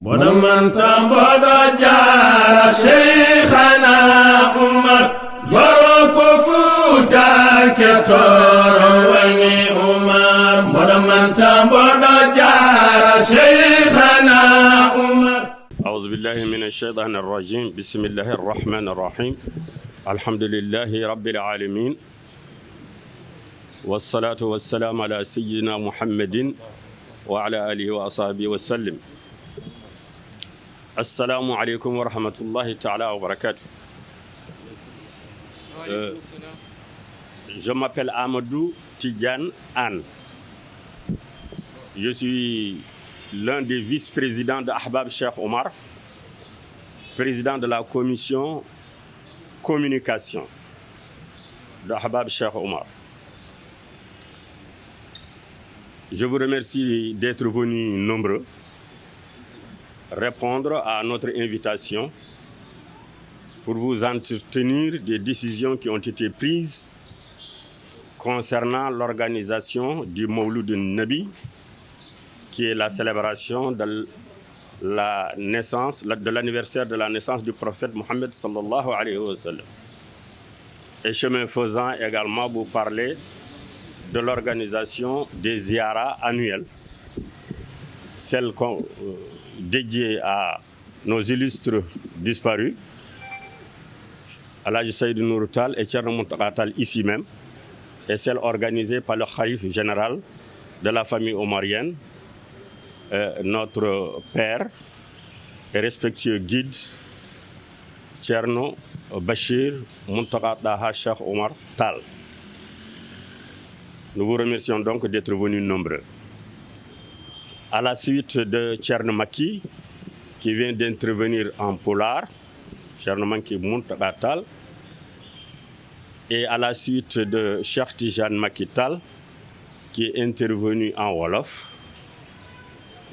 bonamanta mboɗo jaara Cheikhana Umar gorko Fuutake toro wani Umar bonamanta mboɗo jaara Cheikhana Umar. أعوذ بالله من الشيطان الرجيم بسم الله الرحمن الرحيم الحمد لله رب العالمين والصلاة والسلام على سيدنا محمد وعلى آله وأصحابه وسلم. السلام عليكم ورحمة الله تعالى وبركاته. Je m'appelle Amadou Tidiane Anne. Je suis l'un des vice-présidents de Ahbab Cheikh Omar, président de la commission communication de Ahbab Cheikh Omar. Je vous remercie d'être venus nombreux répondre à notre invitation pour vous entretenir des décisions qui ont été prises concernant l'organisation du Mawlud Nabi, qui est la célébration de l'anniversaire de la naissance du prophète Mohammed sallallahu alayhi wa sallam. Et chemin faisant également vous parler de l'organisation des ziyaras annuelles, celles dédiées à nos illustres disparus, Alhaji Seydou Nourou Tall et Thierno Mountakha Tall ici même, et celles organisées par le khalife général de la famille omarienne, notre père et respectueux guide Thierno Bachir Mountakha Daha Cheikh Omar Tall. Nous vous remercions donc d'être venus nombreux. À la suite de Thierno Maki, qui vient d'intervenir en polar, Thierno Maki Mountakha Tall, et à la suite de Cheikh Tidiane Maki Tall, qui est intervenu en wolof,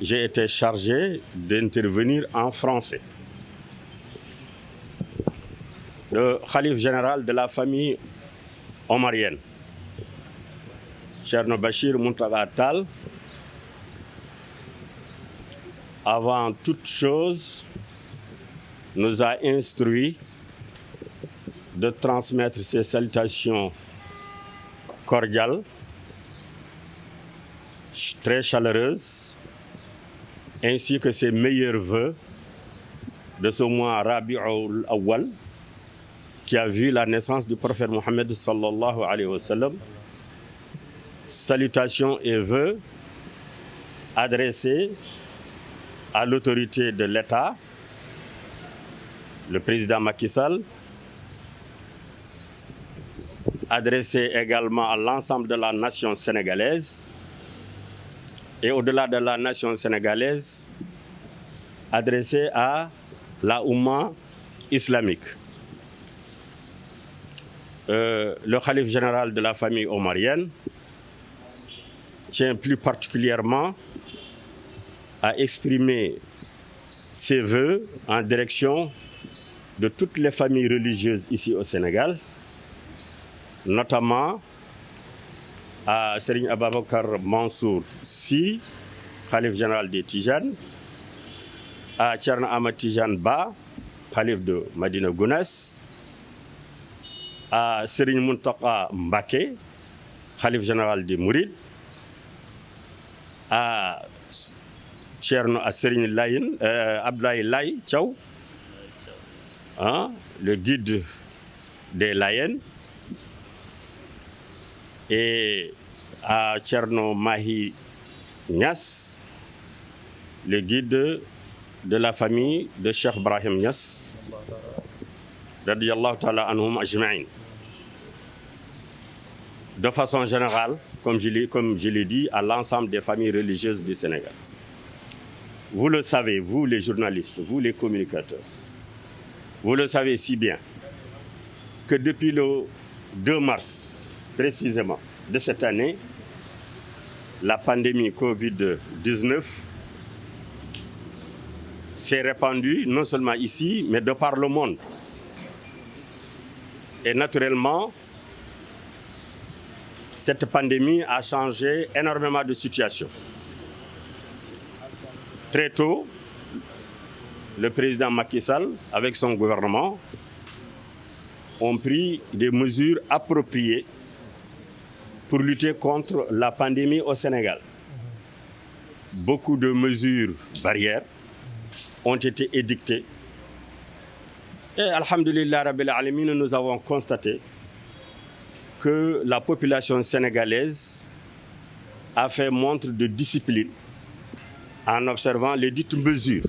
j'ai été chargé d'intervenir en français. Le khalife général de la famille omarienne, Thierno Bachir Mountakha Tall, avant toute chose, nous a instruit de transmettre ses salutations cordiales, très chaleureuses, ainsi que ses meilleurs vœux de ce mois Rabi'ul Awwal, qui a vu la naissance du prophète Mohammed sallallahu alayhi wa sallam. Salutations et vœux adressés à l'autorité de l'État, le président Macky Sall, adressés également à l'ensemble de la nation sénégalaise, et au-delà de la nation sénégalaise, adressés à la Oumma islamique. Le khalife général de la famille omarienne tient plus particulièrement à exprimer ses vœux en direction de toutes les familles religieuses ici au Sénégal, notamment à Serigne Ababakar Mansour Sy, khalife général des Tijanes, à Thierno Ahmed Tidiane Ba, khalife de Madina Gounass, à Serigne Mountakha Mbacké, khalife général des Mourides, à Serigne Abdoulaye Laye Thiaw, le guide des Layènes, et à Thierno Mahi Niass, le guide de la famille de Cheikh Ibrahim Niass, radiyallahu ta'ala anhum ajma'in. De façon générale, comme je l'ai dit, à l'ensemble des familles religieuses du Sénégal. Vous le savez, vous les journalistes, vous les communicateurs, vous le savez si bien que depuis le 2 mars, précisément, de cette année, la pandémie Covid-19 s'est répandue non seulement ici, mais de par le monde. Et naturellement, cette pandémie a changé énormément de situations. Très tôt, le président Macky Sall, avec son gouvernement, ont pris des mesures appropriées pour lutter contre la pandémie au Sénégal. Beaucoup de mesures barrières ont été édictées. Et alhamdulillah rabbil alamin, nous avons constaté que la population sénégalaise a fait montre de discipline en observant les dites mesures.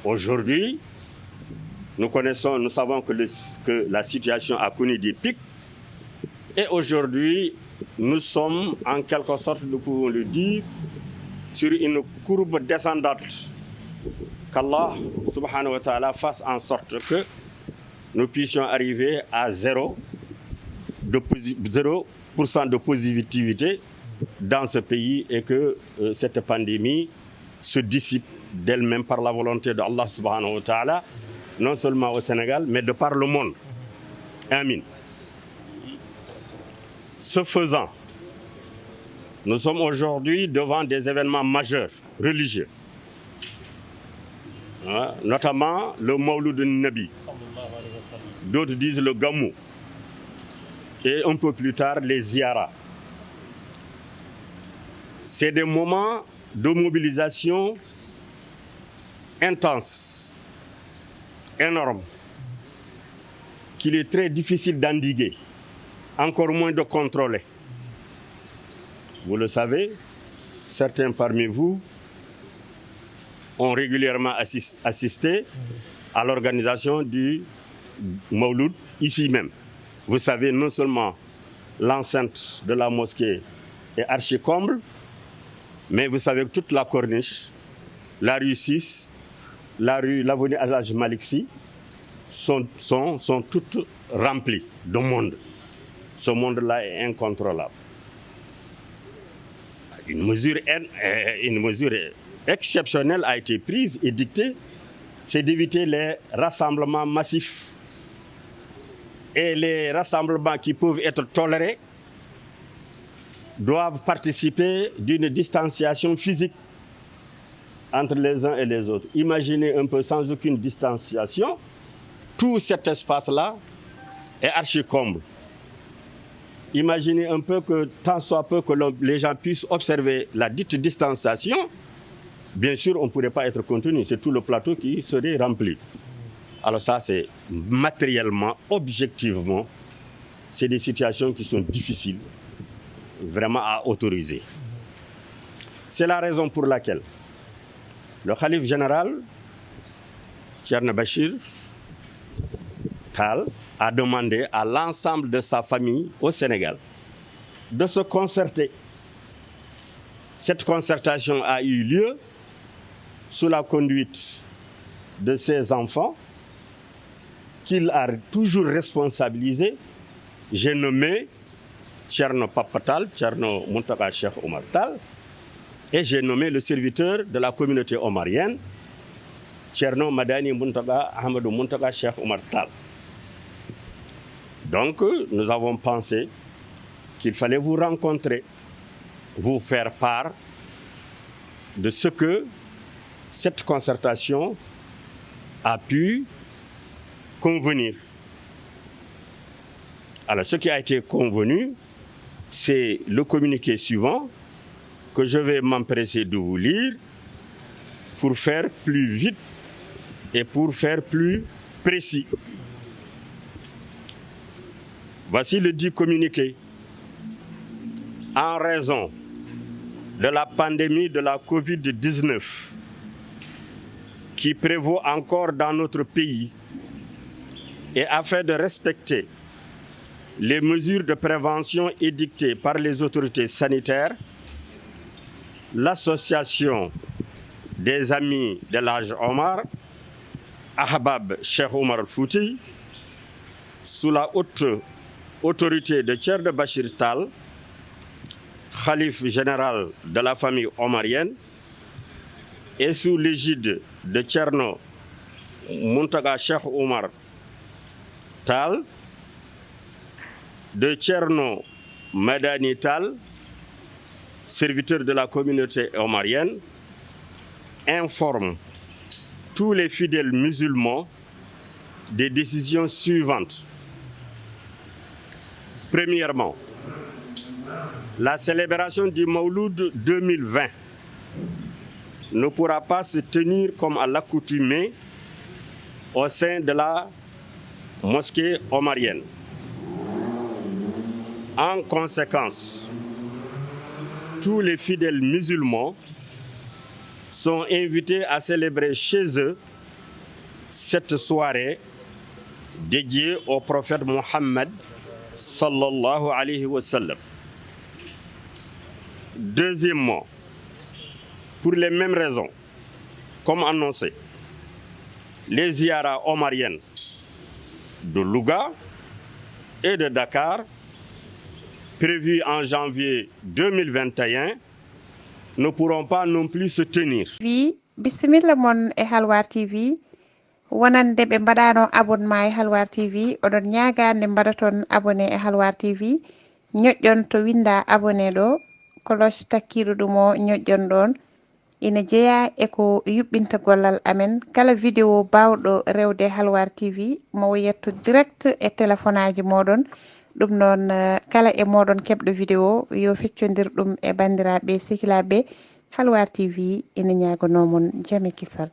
Aujourd'hui, nous savons que la situation a connu des pics. Et aujourd'hui, nous sommes en quelque sorte, nous pouvons le dire, sur une courbe descendante. Qu'Allah subhanahu wa ta'ala fasse en sorte que nous puissions arriver à 0% de positivité dans ce pays et que cette pandémie se dissipe d'elle-même par la volonté de Allah subhanahu wa ta'ala, non seulement au Sénégal, mais de par le monde. Amin. Ce faisant, nous sommes aujourd'hui devant des événements majeurs, religieux. Notamment le Mawlud Nabi. D'autres disent le Gamou. Et un peu plus tard, les Ziyaras. C'est des moments de mobilisation intense, énorme, qu'il est très difficile d'endiguer, encore moins de contrôler. Vous le savez, certains parmi vous ont régulièrement assisté à l'organisation du Mawlud ici même. Vous savez, non seulement l'enceinte de la mosquée est archi-comble, mais vous savez que toute la corniche, la rue 6, l'avenue Alhaj Malick Sy sont toutes remplies de monde. Ce monde-là est incontrôlable. Une mesure exceptionnelle a été prise et dictée, c'est d'éviter les rassemblements massifs. Et les rassemblements qui peuvent être tolérés doivent participer d'une distanciation physique entre les uns et les autres. Imaginez un peu, sans aucune distanciation, tout cet espace-là est archi-comble. Imaginez un peu que, tant soit peu que les gens puissent observer la dite distanciation, bien sûr, on ne pourrait pas être contenu. C'est tout le plateau qui serait rempli. Alors ça, c'est matériellement, objectivement, c'est des situations qui sont difficiles, vraiment à autoriser. C'est la raison pour laquelle le khalife général, Thierno Bachir Tall, a demandé à l'ensemble de sa famille au Sénégal de se concerter. Cette concertation a eu lieu sous la conduite de ses enfants, qu'il a toujours responsabilisés. J'ai nommé Thierno Papa Tall, Thierno Mountaga Cheikh Oumar Tall, et j'ai nommé le serviteur de la communauté omarienne, Thierno Madani Mountaga Ahmadou Mountaga Cheikh Oumar Tall. Donc, nous avons pensé qu'il fallait vous rencontrer, vous faire part de ce que cette concertation a pu convenir. Alors, ce qui a été convenu, c'est le communiqué suivant que je vais m'empresser de vous lire pour faire plus vite et pour faire plus précis. Voici le dit communiqué. En raison de la pandémie de la Covid-19 qui prévaut encore dans notre pays et afin de respecter les mesures de prévention édictées par les autorités sanitaires, l'association des amis de l'Haj Omar, Ahbab Cheikh Oumar Fouti, sous la haute autorité de Thierno Bachir Tall, khalife général de la famille omarienne, et sous l'égide de Thierno Mountaga Cheikh Oumar Tall, de Thierno Madani Tall, serviteur de la communauté omarienne, informe tous les fidèles musulmans des décisions suivantes. Premièrement, la célébration du Mawlud 2020 ne pourra pas se tenir comme à l'accoutumée au sein de la mosquée omarienne. En conséquence, tous les fidèles musulmans sont invités à célébrer chez eux cette soirée dédiée au prophète Mohammed sallallahu alayhi wa sallam. Deuxièmement, pour les mêmes raisons, comme annoncé, les ziyaras omariennes de Louga et de Dakar, prévues en janvier 2021, ne pourront pas non plus se tenir. Bismillah mon e Halwar TV wonande ɓe mbaɗano abonnement e Halwar TV oɗon ñagande mbaɗaton abonné e Halwar TV ñoƴƴon to winda abonné ɗo cloche takkiɗo ɗum o ñoƴƴon ɗon ina jeeya eko yuɓɓinta gollal amen kala vidéo bawɗo rewde Halwar TV mo yetto direct e téléphone aji moɗon ɗum noon kala e moɗon keɓɗo vidéo yo feccodir ɗum e bandiraɓe sehilaɓe Halwar TV ina ñagonomon jaame kisal.